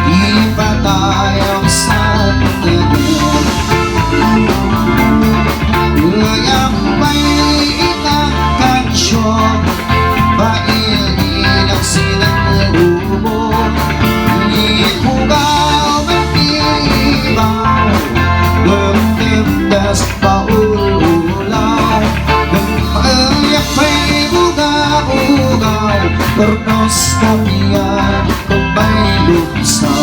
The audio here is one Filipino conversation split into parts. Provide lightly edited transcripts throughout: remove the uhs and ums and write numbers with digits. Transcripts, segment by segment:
di pa tayo sa tagal. Kayang may itang kansyon, paililang silang ubo, ipugaw mag-ibaw, lumtimdas paulaw, kamayak may bugaw-bugaw, pornos kamiyan kung may lumsaw.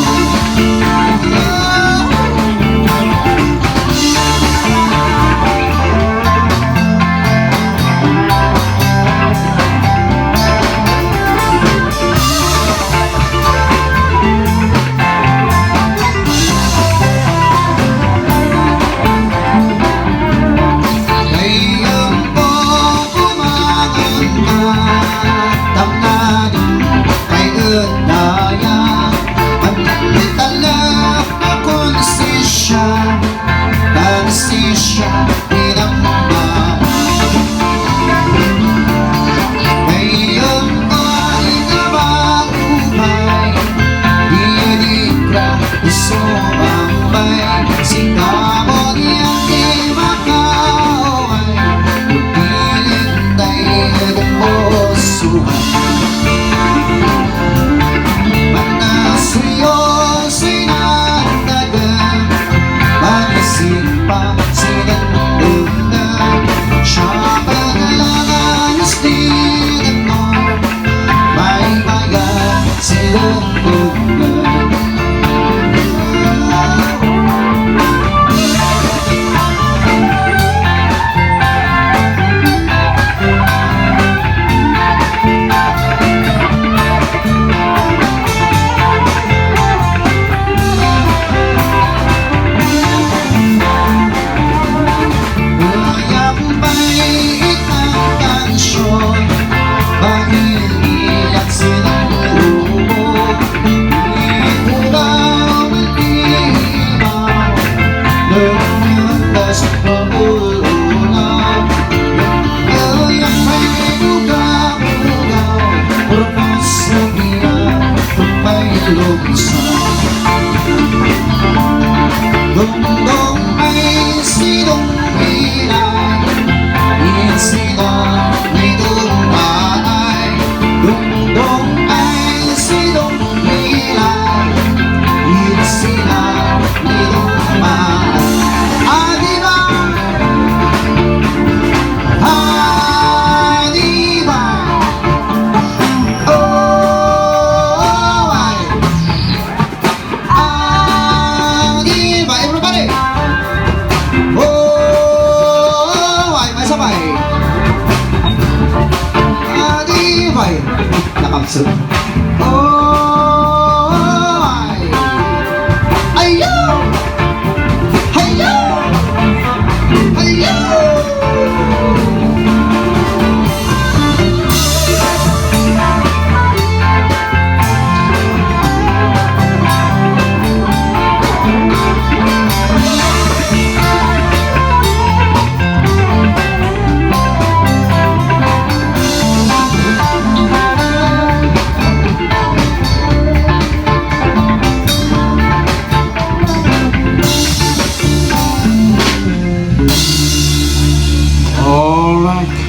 Dong ay silong pilay, sila may dumaay. Dong ay silong pilay, sila may dumaay. Ah, diba? Ah, diba? Oh, ay. Ah, diba? Everybody. Oh, ay, may sabay. Ah, diba? Nakamsud. Oh, ay. Ayaw! Ayaw! Ayaw! All right.